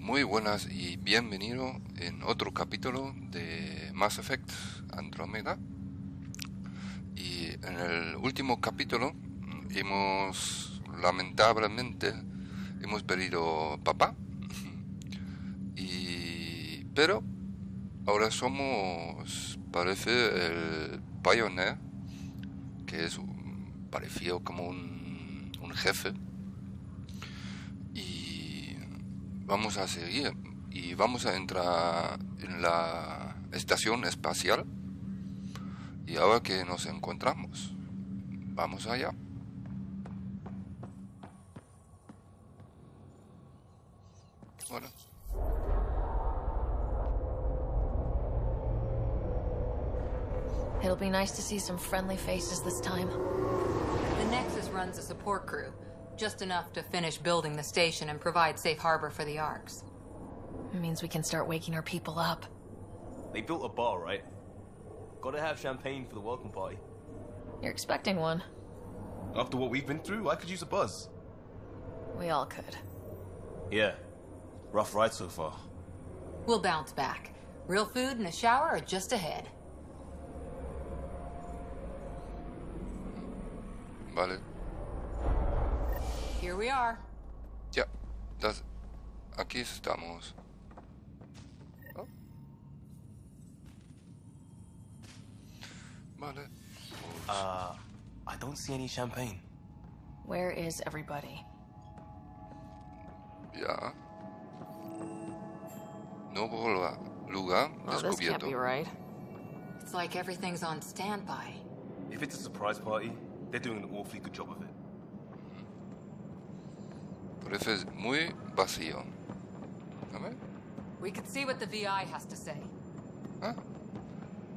Muy buenas y bienvenido en otro capítulo de Mass Effect Andromeda. Y en el último capítulo lamentablemente hemos perdido papá. Pero ahora somos, parece, el Pioneer, que es parecido como un jefe. Y vamos a seguir y vamos a entrar en la estación espacial. Y ahora que nos encontramos, vamos allá. Bueno. It'll be nice to see some friendly faces this time. The Nexus runs a support crew, just enough to finish building the station and provide safe harbor for the Arks. It means we can start waking our people up. They built a bar, right? Gotta have champagne for the welcome party. You're expecting one. After what we've been through, I could use a buzz. We all could. Yeah. Rough ride so far. We'll bounce back. Real food and a shower are just ahead. Vale. Here we are. Ya, aquí estamos. Oh. Vale. I don't see any champagne. Where is everybody? Ya. Nuevo lugar Well, this can't descubierto. be right. It's like everything's on standby. If it's a surprise party, they're doing an awfully good job of it. Parece muy vacío. A ver. We could see what the VI has to say. Ah.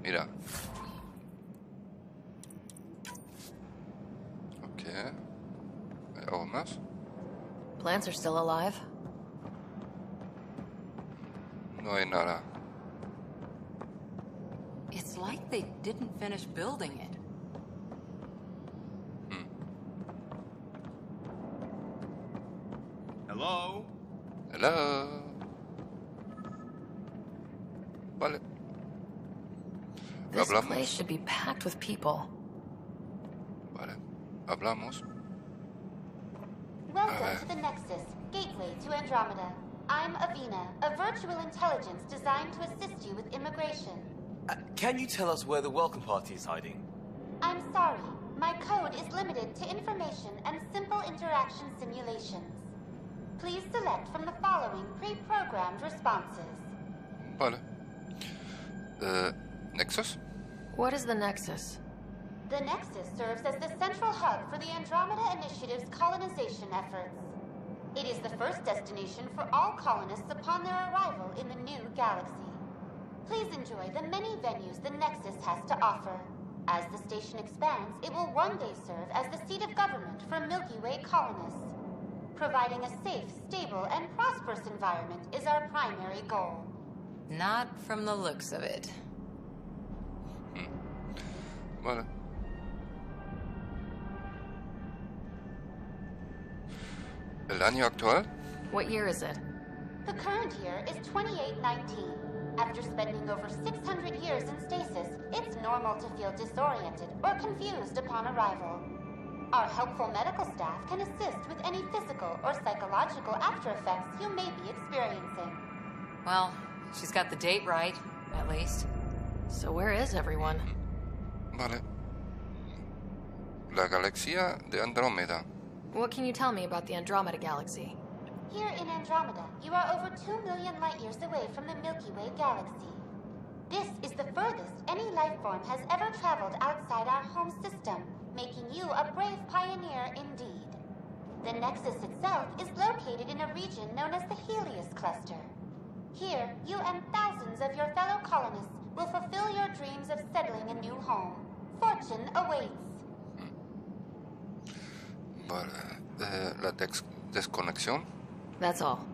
Mira. Ok. ¿Hay algo más? Plants are still alive. No hay nada. It's like they didn't finish building it. Hello? Hello. Vale. This Hablamos. place should be packed with people. Vale. Hablamos. Welcome to the Nexus, gateway to Andromeda. I'm Avina, a virtual intelligence designed to assist you with immigration. Can you tell us where the welcome party is hiding? I'm sorry, my code is limited to information and simple interaction simulations. Please select from the following pre-programmed responses. Vale. Nexus? What is the Nexus? The Nexus serves as the central hub for the Andromeda Initiative's colonization efforts. It is the first destination for all colonists upon their arrival in the new galaxy. Please enjoy the many venues the Nexus has to offer. As the station expands, it will one day serve as the seat of government for Milky Way colonists. Providing a safe, stable, and prosperous environment is our primary goal. Not from the looks of it. Vale. ¿El año actual? What year is it? The current year is 2819. After spending over 600 years in stasis, it's normal to feel disoriented or confused upon arrival. Our helpful medical staff can assist with any physical or psychological after effects you may be experiencing. Well, she's got the date right, at least. So where is everyone? Vale. La galaxia de Andrómeda. What can you tell me about the Andromeda Galaxy? Here in Andromeda, you are over 2 million light years away from the Milky Way galaxy. This is the furthest any life form has ever traveled outside our home system, making you a brave pioneer indeed. The Nexus itself is located in a region known as the Helios Cluster. Here, you and thousands of your fellow colonists will fulfill your dreams of settling a new home. Fortune awaits. Vale. La desconexión. That's all.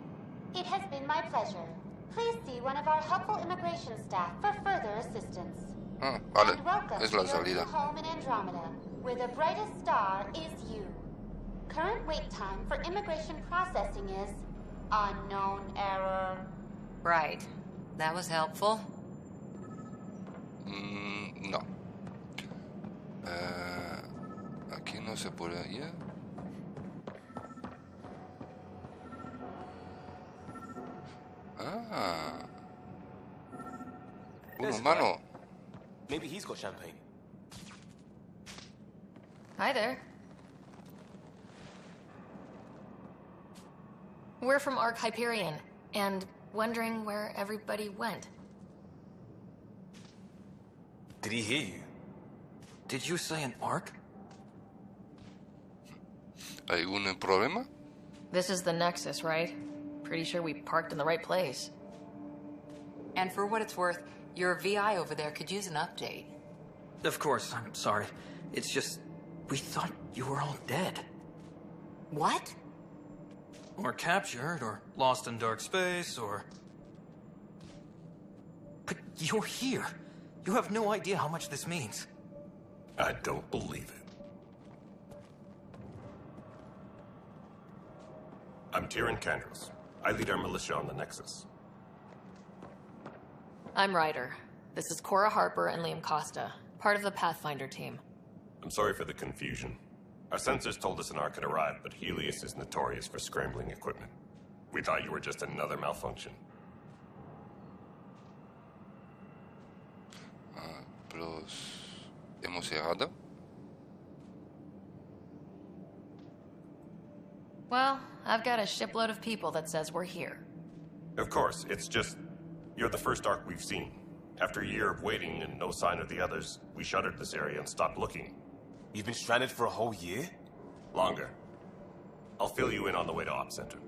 It has been my pleasure. Please see one of our helpful immigration staff for further assistance. Ah, vale. And welcome Es to la your new salida. home in Andromeda, where the brightest star is you. Current wait time for immigration processing is Unknown error. Right. That was helpful. No. Aquí no se puede ir. Ah. Un There's a humano. guy. Maybe he's got champagne. Hi there. We're from Ark Hyperion, and wondering where everybody went. Did he hear you? Did you say an arc? ¿Hay un problema? This is the Nexus, right? Pretty sure we parked in the right place. And for what it's worth, your VI over there could use an update. Of course, I'm sorry. It's just, we thought you were all dead. What? Or captured, or lost in dark space, or... But you're here. You have no idea how much this means. I don't believe it. I'm Tyrion Kandros. I lead our militia on the Nexus. I'm Ryder. This is Cora Harper and Liam Costa, part of the Pathfinder team. I'm sorry for the confusion. Our sensors told us an Ark had arrived, but Helios is notorious for scrambling equipment. We thought you were just another malfunction. Los hemos llegado. Well, I've got a shipload of people that says we're here. Of course, it's just... You're the first Ark we've seen. After a year of waiting and no sign of the others, we shuttered this area and stopped looking. You've been stranded for a whole year? Longer. I'll fill you in on the way to Op Center.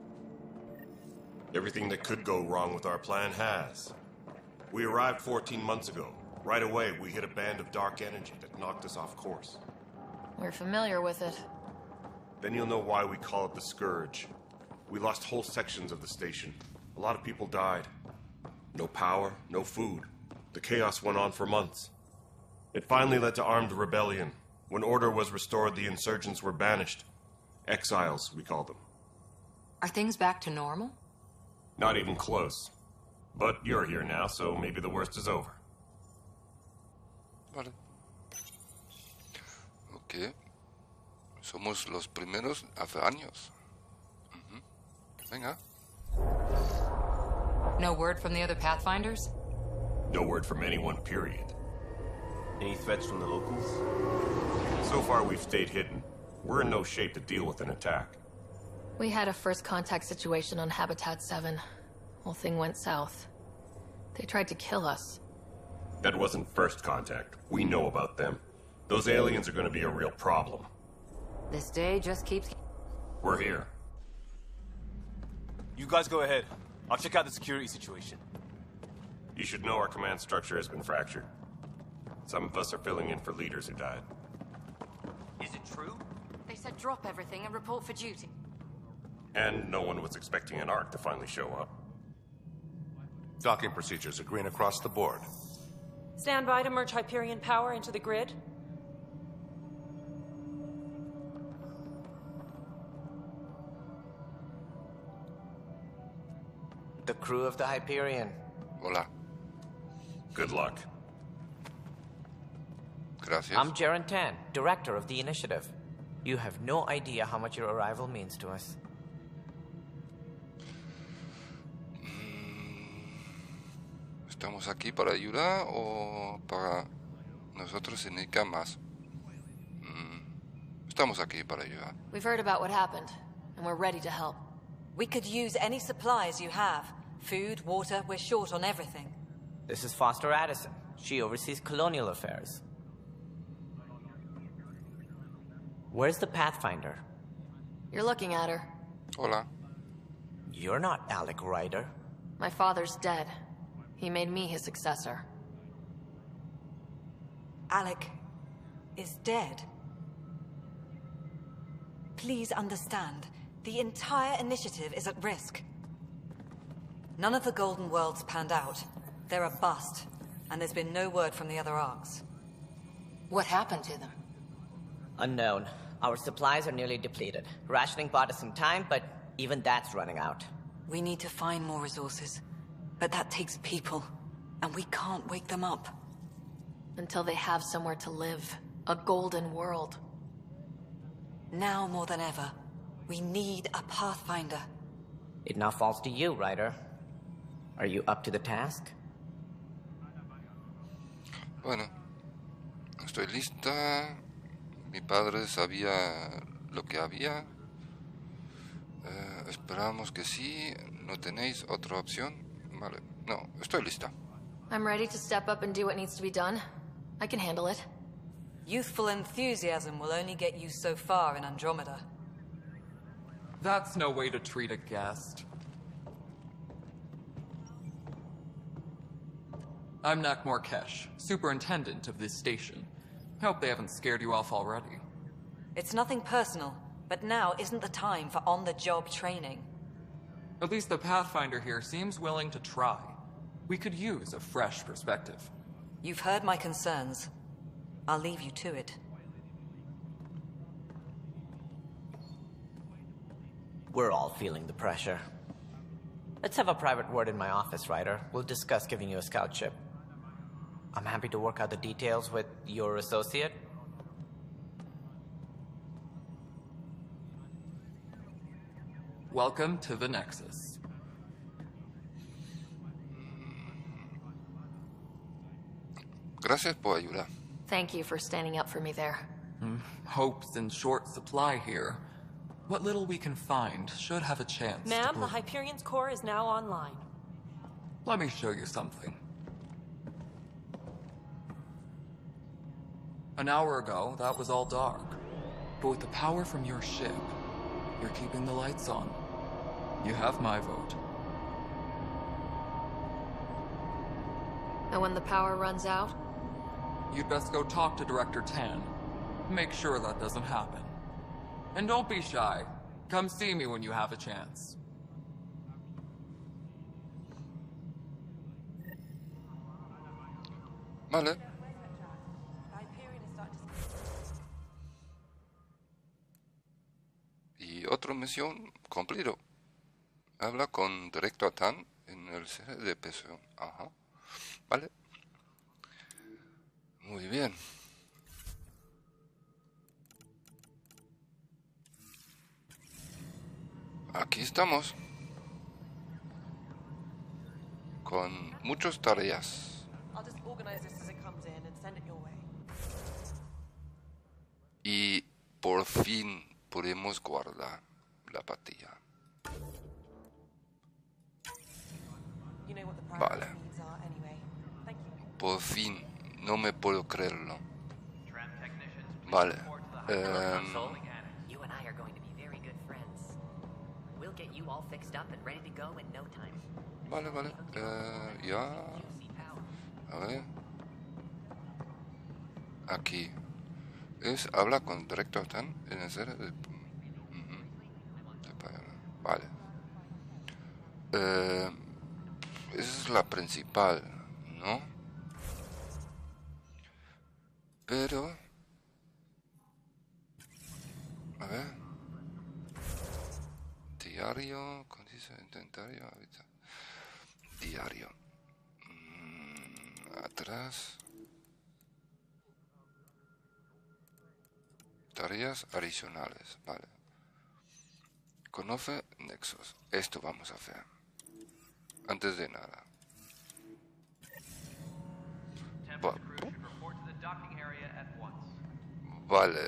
Everything that could go wrong with our plan has. We arrived 14 months ago. Right away, we hit a band of dark energy that knocked us off course. We're familiar with it. Then you'll know why we call it the Scourge. We lost whole sections of the station. A lot of people died. No power, no food. The chaos went on for months. It finally led to armed rebellion. When order was restored, the insurgents were banished. Exiles, we call them. Are things back to normal? Not even close. But you're here now, so maybe the worst is over. Vale. Ok. Somos los primeros hace años. Venga. No word from the other Pathfinders? No word from anyone, period. Any threats from the locals? So far, we've stayed hidden. We're in no shape to deal with an attack. We had a first contact situation on Habitat 7. Whole thing went south. They tried to kill us. That wasn't first contact. We know about them. Those aliens are going to be a real problem. This day just keeps... We're here. You guys go ahead. I'll check out the security situation. You should know our command structure has been fractured. Some of us are filling in for leaders who died. Is it true? They said drop everything and report for duty. And no one was expecting an Ark to finally show up. Docking procedures are green across the board. Stand by to merge Hyperion power into the grid. The crew of the Hyperion. Hola. Good luck. Gracias. I'm Jaren Tan, director of the initiative. You have no idea how much your arrival means to us. ¿Estamos aquí para ayudar o para nosotros se necesita más? Estamos aquí para ayudar. We've heard about what happened, and we're ready to help. We could use any supplies you have. Food, water, we're short on everything. This is Foster Addison. She oversees colonial affairs. Where's the Pathfinder? You're looking at her. Hola. You're not Alec Ryder. My father's dead. He made me his successor. Alec is dead. Please understand, the entire initiative is at risk. None of the Golden Worlds panned out. They're a bust, and there's been no word from the other Arks. What happened to them? Unknown. Our supplies are nearly depleted. Rationing bought us some time, but even that's running out. We need to find more resources. But that takes people, and we can't wake them up. Until they have somewhere to live. A golden world. Now more than ever, we need a Pathfinder. It now falls to you, Ryder. Are you up to the task? Bueno, estoy lista. Mi padre sabía lo que había. Esperamos que sí. ¿No tenéis otra opción? Vale, no, estoy lista. I'm ready to step up and do what needs to be done. I can handle it. Youthful enthusiasm will only get you so far in Andromeda. That's no way to treat a guest. I'm Nak Morkesh, superintendent of this station. Hope they haven't scared you off already. It's nothing personal, but now isn't the time for on-the-job training. At least the Pathfinder here seems willing to try. We could use a fresh perspective. You've heard my concerns. I'll leave you to it. We're all feeling the pressure. Let's have a private word in my office, Ryder. We'll discuss giving you a scout ship. I'm happy to work out the details with your associate. Welcome to the Nexus. Gracias por ayudar. Thank you for standing up for me there. Hope's in short supply here. What little we can find should have a chance to Ma'am, grow. the Hyperion's core is now online. Let me show you something. An hour ago, that was all dark. But with the power from your ship, you're keeping the lights on. You have my vote. And when the power runs out? You'd best go talk to Director Tan. Make sure that doesn't happen. And don't be shy. Come see me when you have a chance. Vale. Y otra misión cumplido. Habla con Director Tan en el sede de presión. Ajá. Vale. Muy bien. Aquí estamos. Con muchas tareas. Y por fin podemos guardar la patilla. Vale. Por fin. No me puedo creerlo. Vale. You and I are going to be very good friends. We'll get you all fixed up and ready to go in no time. Vale, vale. Ya. A ver. Aquí. Habla con Director Tan en el ser de... Vale. Esa es la principal, ¿no? Pero... A ver. Diario, condición inventario, hábitat. Diario. Atrás. Tareas adicionales, vale. Conoce nexos. Esto vamos a hacer. Antes de nada. Vale.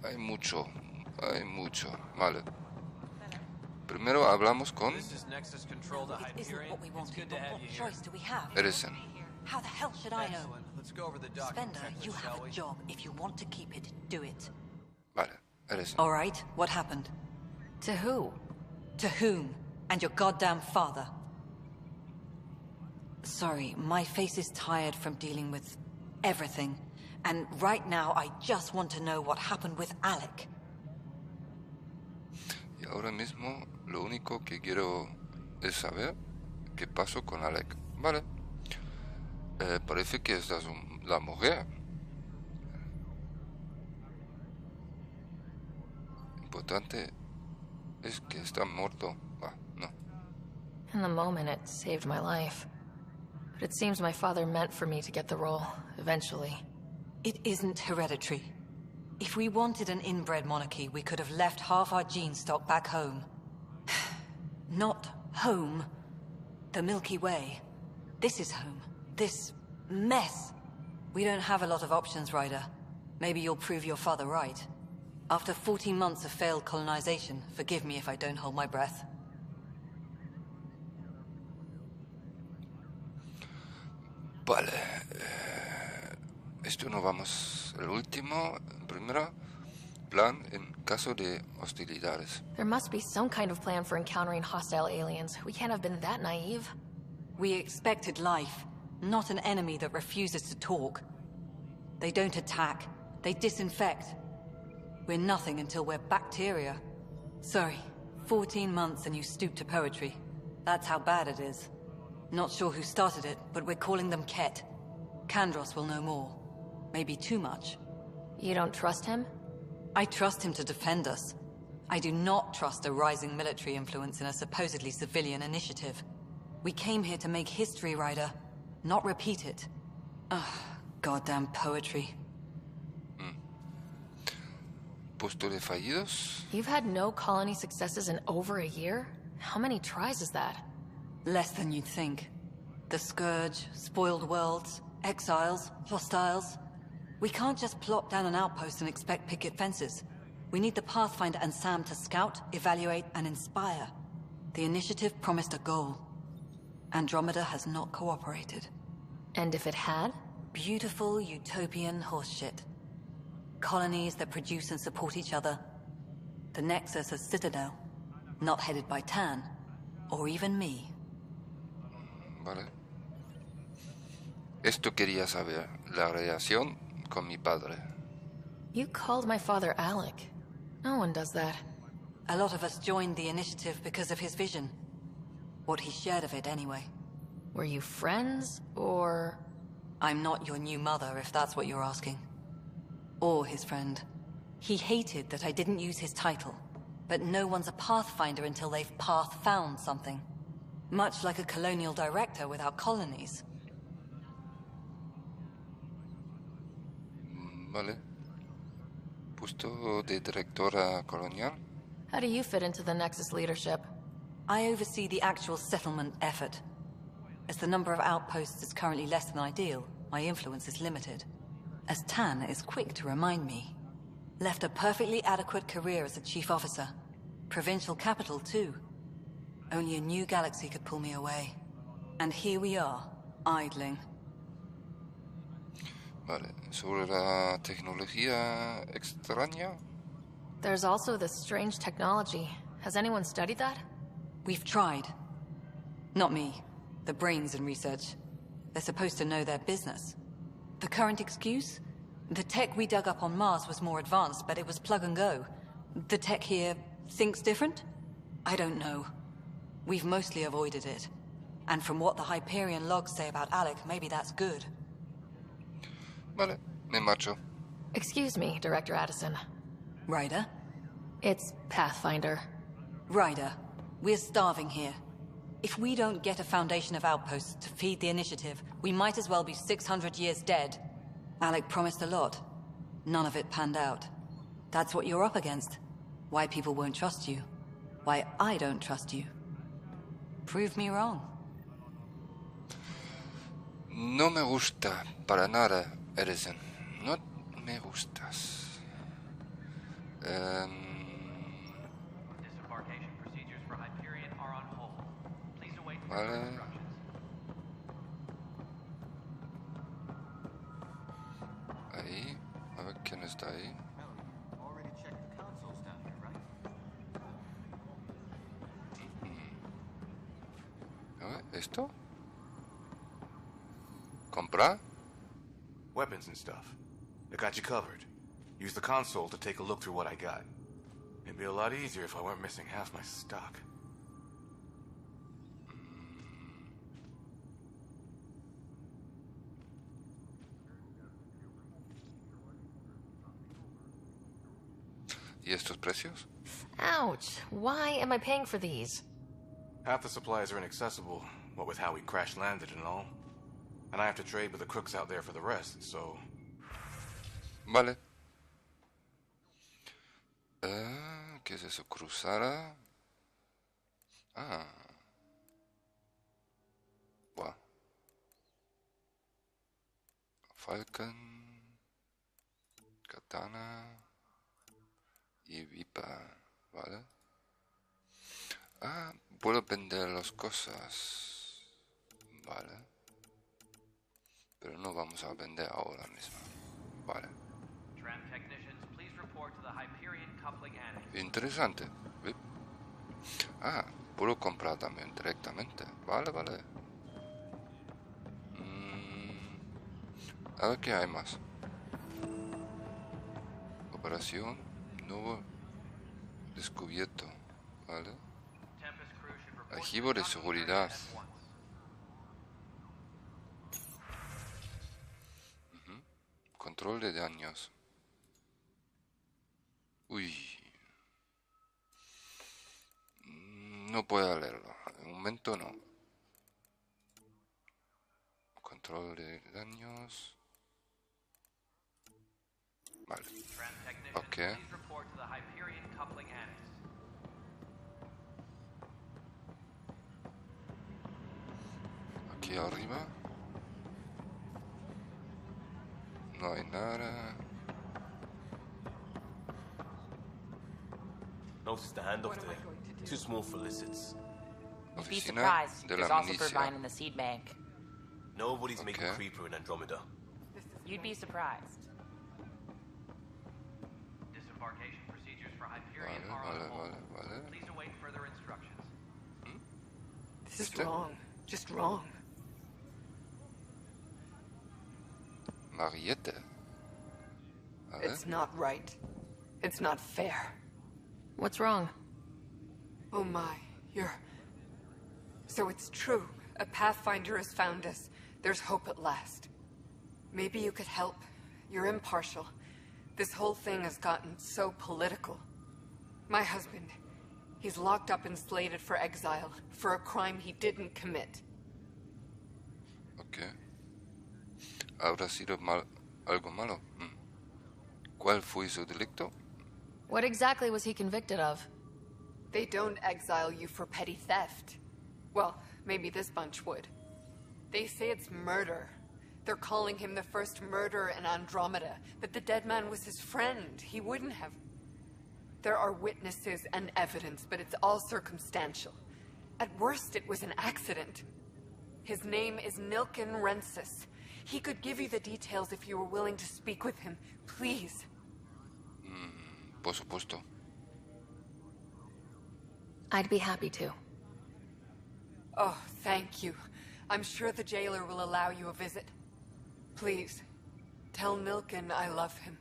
Hay mucho. Vale. Primero hablamos con Edison. How the hell should I know? Spender, you have a job. If you want to keep it, do it. Vale, Edison. All right, what happened? To who? To whom? And your goddamn father. Sorry, my face is tired from dealing with everything. And right now, I just want to know what happened with Alec. Y ahora mismo, lo único que quiero es saber qué pasó con Alec. Vale. Parece que esta es la mujer. importante es que está muerto. Ah, no. In the moment, it saved my life. But it seems my father meant for me to get the role, eventually. It isn't hereditary. If we wanted an inbred monarchy, we could have left half our gene stock back home. Not home. The Milky Way. This is home. This mess. We don't have a lot of options, Ryder. Maybe you'll prove your father right. After 14 months of failed colonization, forgive me if I don't hold my breath. Vale. Esto no vamos... El último, primero, plan en caso de hostilidades. There must be some kind of plan for encountering hostile aliens. We can't have been that naive. We expected life, not an enemy that refuses to talk. They don't attack. They disinfect. We're nothing until we're bacteria. Sorry, 14 months and you stoop to poetry. That's how bad it is. Not sure who started it, but we're calling them Ket. Kandros will know more. Maybe too much. You don't trust him? I trust him to defend us. I do not trust a rising military influence in a supposedly civilian initiative. We came here to make history, Ryder, not repeat it. Ugh, goddamn poetry. Puesto de fallidos. You've had no colony successes in over a year? How many tries is that? Less than you'd think. The Scourge, spoiled worlds, exiles, hostiles. We can't just plop down an outpost and expect picket fences. We need the Pathfinder and Sam to scout, evaluate, and inspire. The initiative promised a goal. Andromeda has not cooperated. And if it had? Beautiful utopian horseshit. Colonies that produce and support each other. The Nexus as Citadel. Not headed by Tan. Or even me. Vale. Esto quería saber. La relación con mi padre. You called my father Alec. No one does that. A lot of us joined the initiative because of his vision. What he shared of it, anyway. Were you friends, or...? I'm not your new mother, if that's what you're asking. Or his friend. He hated that I didn't use his title. But no one's a Pathfinder until they've path-found something. Much like a colonial director without colonies. Vale. Puesto de directora colonial. How do you fit into the Nexus leadership? I oversee the actual settlement effort. As the number of outposts is currently less than ideal, my influence is limited. As Tan is quick to remind me. Left a perfectly adequate career as a chief officer. Provincial capital, too. Only a new galaxy could pull me away. And here we are, idling. Vale. Sobre la tecnología extraña. There's also this strange technology. Has anyone studied that? We've tried. Not me. The brains in research. They're supposed to know their business. The current excuse? The tech we dug up on Mars was more advanced, but it was plug and go. The tech here thinks different? I don't know. We've mostly avoided it. And from what the Hyperion logs say about Alec, maybe that's good. Vale, me marcho. Excuse me, Director Addison. Ryder? It's Pathfinder. Ryder, we're starving here. If we don't get a foundation of outposts to feed the initiative, we might as well be 600 years dead. Alec promised a lot. None of it panned out. That's what you're up against. Why people won't trust you. Why I don't trust you. Prove me wrong. No me gusta para nada, Edison. No me gustas. Disembarkation procedures for Hyperion are on hold. Please await Vale. further instructions. Ahí. A ver quién está ahí. Already checked the consoles down here, right? A ver, ¿esto? ¿Comprar? Weapons and stuff. I got you covered. Use the console to take a look through what I got. It'd be a lot easier if I weren't missing half my stock. ¿Y estos precios? Ouch. Why am I paying for these? Half the supplies are inaccessible, what with how we crash landed and all. And I have to trade with the crooks out there for the rest, so... Vale. ¿Qué es eso? Cruzara. Ah. Wow. Falcon. Katana. Y Vipa. Vale. Ah, puedo vender las cosas. Vale. Pero no vamos a vender ahora mismo. Vale. Interesante. Ah, puedo comprar también directamente. Vale, vale. A ver qué hay más. Operación nuevo descubierto. Vale. Archivo de seguridad. Control de daños. Uy. No puedo leerlo. De momento no. Control de daños. Vale. Ok. Aquí arriba. No hay nada. Notice the handoff there. Too small for lizards. You'd be surprised. There's also Purvine in the seed bank. Nobody's making creeper in Andromeda. You'd be surprised. Disembarkation procedures for Hyperion are on hold. Please await further instructions. This is wrong. Just wrong. Mariette. It's not right. It's not fair. What's wrong? Oh my, you're... So it's true. A Pathfinder has found us. There's hope at last. Maybe you could help. You're impartial. This whole thing has gotten so political. My husband, he's locked up and slated for exile for a crime he didn't commit. Okay. ¿Habrá sido algo malo? ¿Cuál fue su delicto? What exactly was he convicted of? They don't exile you for petty theft. Well, maybe this bunch would. They say it's murder. They're calling him the first murderer in Andromeda, but the dead man was his friend. He wouldn't have... There are witnesses and evidence, but it's all circumstantial. At worst, it was an accident. His name is Nilken Rensis. He could give you the details if you were willing to speak with him. Please. Por supuesto. I'd be happy to. Oh, thank you. I'm sure the jailer will allow you a visit. Please, tell Nilken I love him.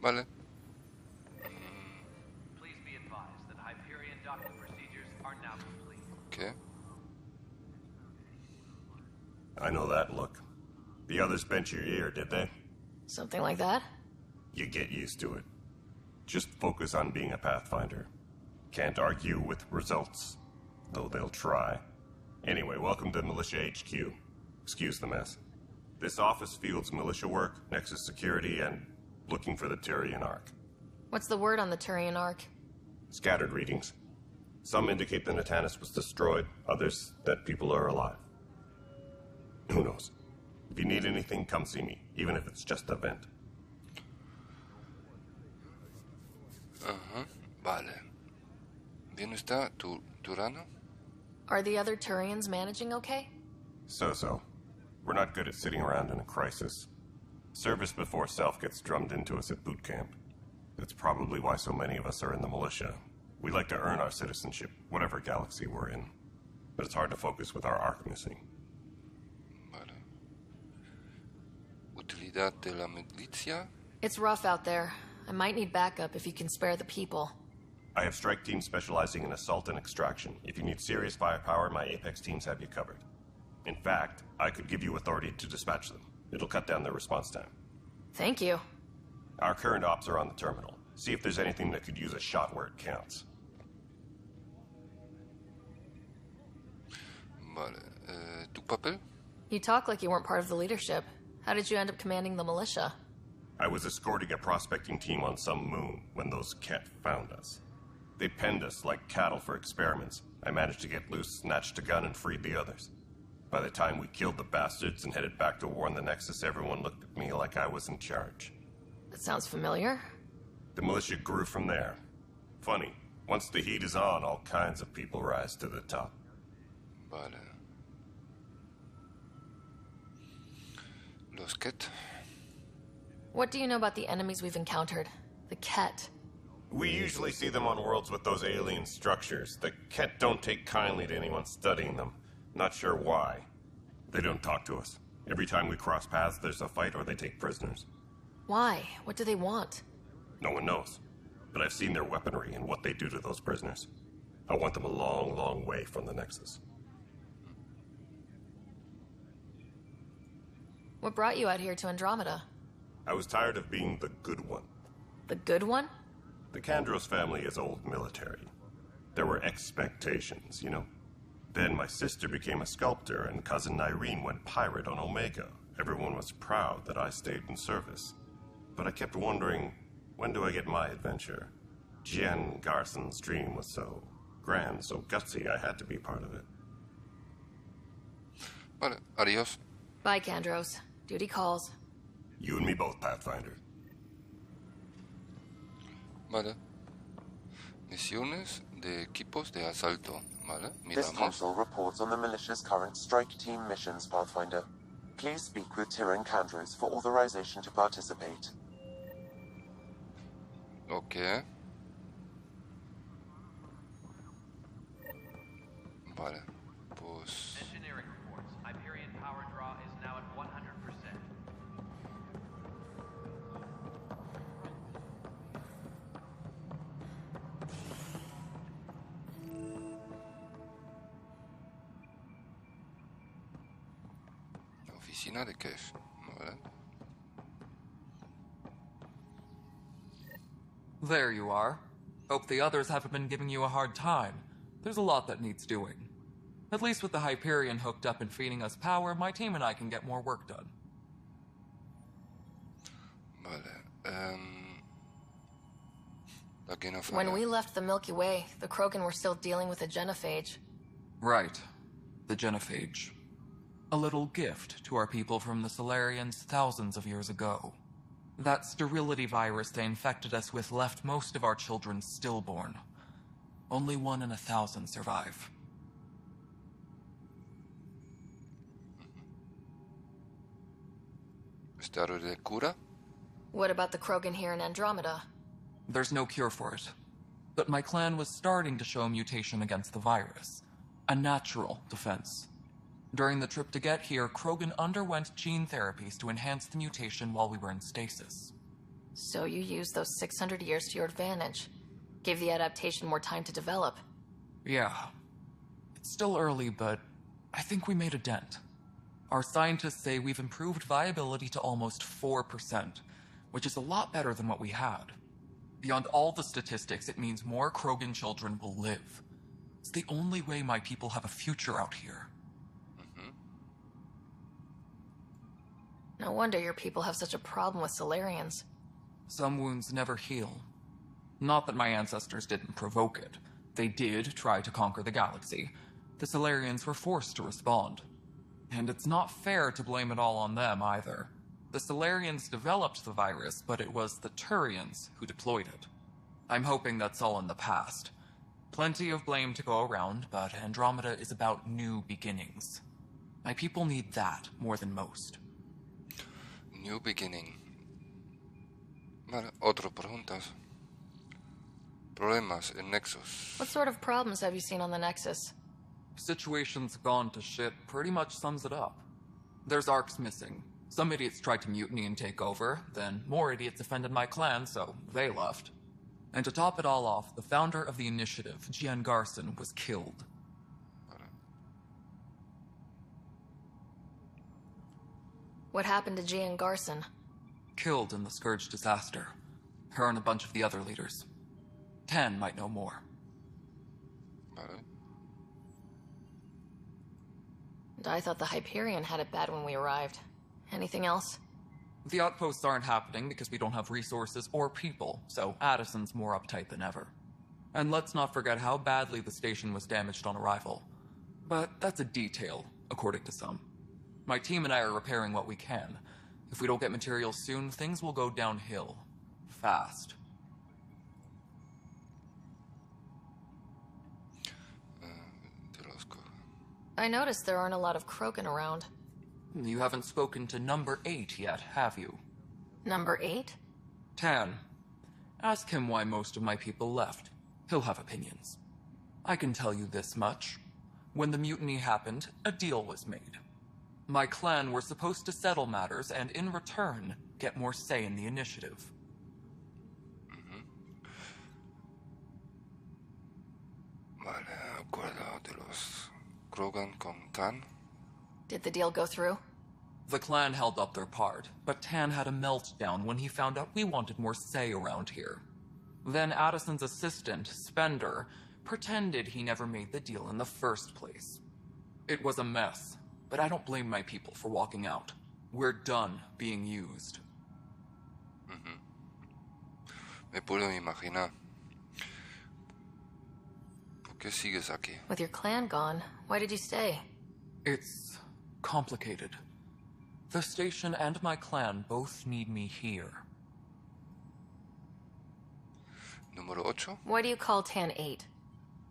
Vale. Please be advised that Hyperion docking procedures are now complete. Okay. I know that look. The others bent your ear, did they? Something like that? You get used to it. Just focus on being a Pathfinder. Can't argue with results, though they'll try. Anyway, welcome to Militia HQ. Excuse the mess. This office fields militia work, Nexus security, and looking for the Turian Ark. What's the word on the Turian Ark? Scattered readings. Some indicate the Natanus was destroyed, others that people are alive. Who knows? If you need anything, come see me, even if it's just a vent. Vale. ¿Bien está Turano? Are the other Turians managing okay? So-so. We're not good at sitting around in a crisis. Service before self gets drummed into us at boot camp. That's probably why so many of us are in the militia. We like to earn our citizenship, whatever galaxy we're in. But it's hard to focus with our arc missing. Vale. Utilidad de la milicia? It's rough out there. I might need backup if you can spare the people. I have strike teams specializing in assault and extraction. If you need serious firepower, my Apex teams have you covered. In fact, I could give you authority to dispatch them. It'll cut down their response time. Thank you. Our current ops are on the terminal. See if there's anything that could use a shot where it counts. Vale. ¿Tu papel? You talk like you weren't part of the leadership. How did you end up commanding the militia? I was escorting a prospecting team on some moon when those Ket found us. They penned us like cattle for experiments. I managed to get loose, snatched a gun, and freed the others. By the time we killed the bastards and headed back to warn the Nexus, everyone looked at me like I was in charge. That sounds familiar. The militia grew from there. Funny, once the heat is on, all kinds of people rise to the top. Vale. Los Ket. What do you know about the enemies we've encountered? The Ket. We usually see them on worlds with those alien structures. The Ket don't take kindly to anyone studying them. Not sure why. They don't talk to us. Every time we cross paths, there's a fight or they take prisoners. Why? What do they want? No one knows. But I've seen their weaponry and what they do to those prisoners. I want them a long, long way from the Nexus. What brought you out here to Andromeda? I was tired of being the good one. The good one? The Kandros family is old military. There were expectations, you know? Then my sister became a sculptor and cousin Irene went pirate on Omega. Everyone was proud that I stayed in service. But I kept wondering, when do I get my adventure? Jen Garson's dream was so grand, so gutsy, I had to be part of it. Vale, adiós. Bye, Kandros. Duty calls. You and me both, Pathfinder. Vale. Misiones de equipos de asalto. Vale, This miramos. console reports on the militia's current strike team missions, Pathfinder. Please speak with Tyrion Kandros for authorization to participate. Ok. Vale, pues... Engineering reports. Hyperion power draw is now at 100%. Oficina de qué es. Vale. There you are. Hope the others haven't been giving you a hard time. There's a lot that needs doing. At least with the Hyperion hooked up and feeding us power, my team and I can get more work done. Vale. Aquí no When falla. we left the Milky Way, the Krogan were still dealing with a genophage. Right. The genophage. A little gift to our people from the Solarians thousands of years ago. That sterility virus they infected us with left most of our children stillborn. Only 1 in 1,000 survive. ¿Estado de cura? What about the Krogan here in Andromeda? There's no cure for it. But my clan was starting to show mutation against the virus. A natural defense. During the trip to get here, Krogan underwent gene therapies to enhance the mutation while we were in stasis. So you used those 600 years to your advantage. Gave the adaptation more time to develop. Yeah. It's still early, but I think we made a dent. Our scientists say we've improved viability to almost 4%, which is a lot better than what we had. Beyond all the statistics, it means more Krogan children will live. It's the only way my people have a future out here. No wonder your people have such a problem with Solarians. Some wounds never heal. Not that my ancestors didn't provoke it. They did try to conquer the galaxy. The Solarians were forced to respond. And it's not fair to blame it all on them, either. The Solarians developed the virus, but it was the Turians who deployed it. I'm hoping that's all in the past. Plenty of blame to go around, but Andromeda is about new beginnings. My people need that more than most. New beginning. Vale, otro preguntas. Problemas en Nexus. What sort of problems have you seen on the Nexus? Situation's gone to shit pretty much sums it up. There's arcs missing. Some idiots tried to mutiny and take over, then more idiots offended my clan, so they left. And to top it all off, the founder of the initiative, Gian Garson, was killed. What happened to Gian Garson? Killed in the Scourge disaster. Her and a bunch of the other leaders. Tan might know more. Vale. I thought the Hyperion had it bad when we arrived. Anything else? The outposts aren't happening because we don't have resources or people, so Addison's more uptight than ever. And let's not forget how badly the station was damaged on arrival. But that's a detail, according to some. My team and I are repairing what we can. If we don't get materials soon, things will go downhill. Fast. I noticed there aren't a lot of Krogan around. You haven't spoken to number 8 yet, have you? Number 8? Tan. Ask him why most of my people left. He'll have opinions. I can tell you this much. When the mutiny happened, a deal was made. My clan were supposed to settle matters and, in return, get more say in the initiative. Vale, acuerdo de los Krogan con Tan. Did the deal go through? The clan held up their part, but Tan had a meltdown when he found out we wanted more say around here. Then Addison's assistant, Spender, pretended he never made the deal in the first place. It was a mess, but I don't blame my people for walking out. We're done being used. Me puedo imaginar. ¿Por qué sigues aquí? With your clan gone, why did you stay? It's complicated. The station and my clan both need me here. Número 8? Why do you call Tan 8?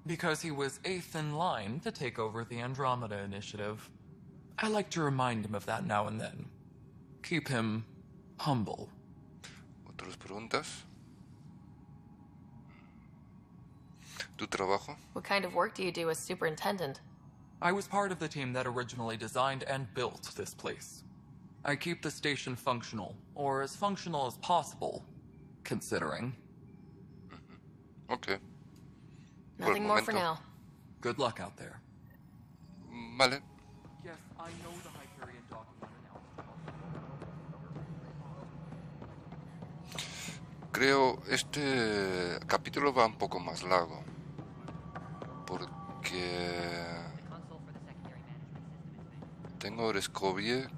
Because he was 8th in line to take over the Andromeda initiative. I like to remind him of that now and then. Keep him humble. ¿Otras preguntas? ¿Tu trabajo? What kind of work do you do as superintendent? I was part of the team that originally designed and built this place. I keep the station functional, or as functional as possible, considering. Okay. Nothing more for now. Good luck out there. Vale. Yes, I know the Hyperion document announced. Creo este capítulo va un poco más largo. Porque tengo descubrir.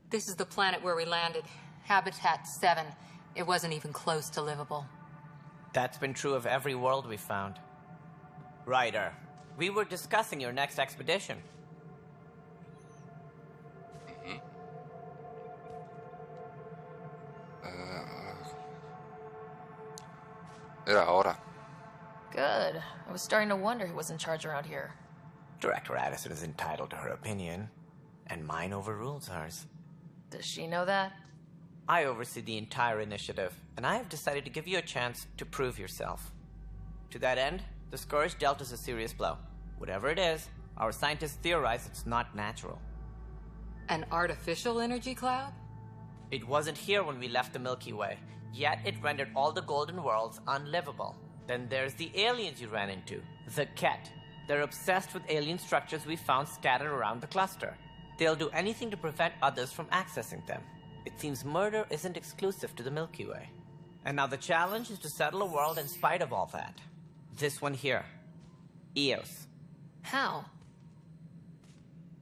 This is the planet where we landed. Habitat 7. It wasn't even close to livable. That's been true of every world we found. Ryder, we were discussing your next expedition. Era hora. Good. I was starting to wonder who was in charge around here. Director Addison is entitled to her opinion, and mine overrules hers. Does she know that? I oversee the entire initiative, and I have decided to give you a chance to prove yourself. To that end, the Scourge dealt us a serious blow. Whatever it is, our scientists theorize it's not natural. An artificial energy cloud? It wasn't here when we left the Milky Way, yet it rendered all the Golden Worlds unlivable. Then there's the aliens you ran into, the Ket. They're obsessed with alien structures we found scattered around the cluster. They'll do anything to prevent others from accessing them. It seems murder isn't exclusive to the Milky Way. And now the challenge is to settle a world in spite of all that. This one here. Eos. How?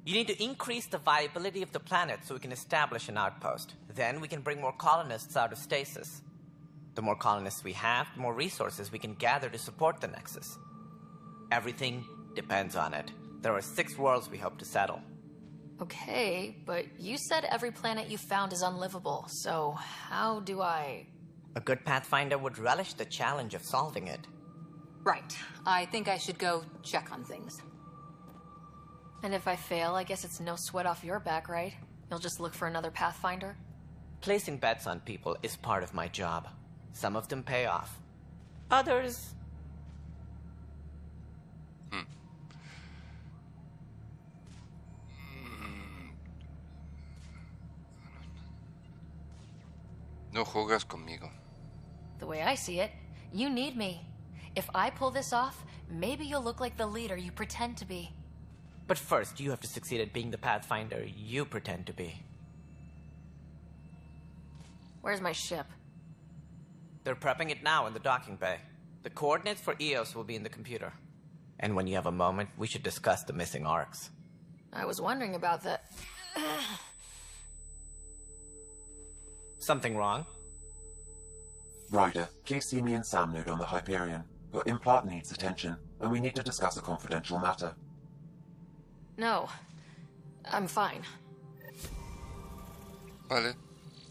You need to increase the viability of the planet so we can establish an outpost. Then we can bring more colonists out of stasis. The more colonists we have, the more resources we can gather to support the Nexus. Everything depends on it. There are 6 worlds we hope to settle. Okay, but you said every planet you found is unlivable, so how do I... A good Pathfinder would relish the challenge of solving it. Right. I think I should go check on things. And if I fail, I guess it's no sweat off your back, right? You'll just look for another Pathfinder? Placing bets on people is part of my job. Some of them pay off. Others... No juegas conmigo. The way I see it, you need me. If I pull this off, maybe you'll look like the leader you pretend to be. But first, you have to succeed at being the Pathfinder you pretend to be. Where's my ship? They're prepping it now in the docking bay. The coordinates for EOS will be in the computer. And when you have a moment, we should discuss the missing arcs. I was wondering about that. Something wrong? Ryder, please see me and Sam Node on the Hyperion. Your implant needs attention, and we need to discuss a confidential matter. No. I'm fine. Vale.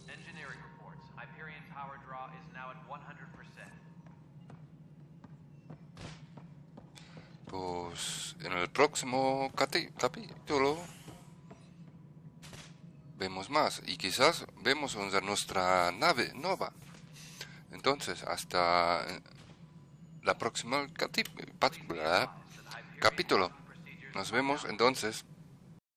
Engineering reports. Hyperion power draw is now at 100%. Pues en el próximo capítulo vemos más y quizás vemos nuestra nave nueva. Entonces, hasta la próxima capítulo. Nos vemos entonces.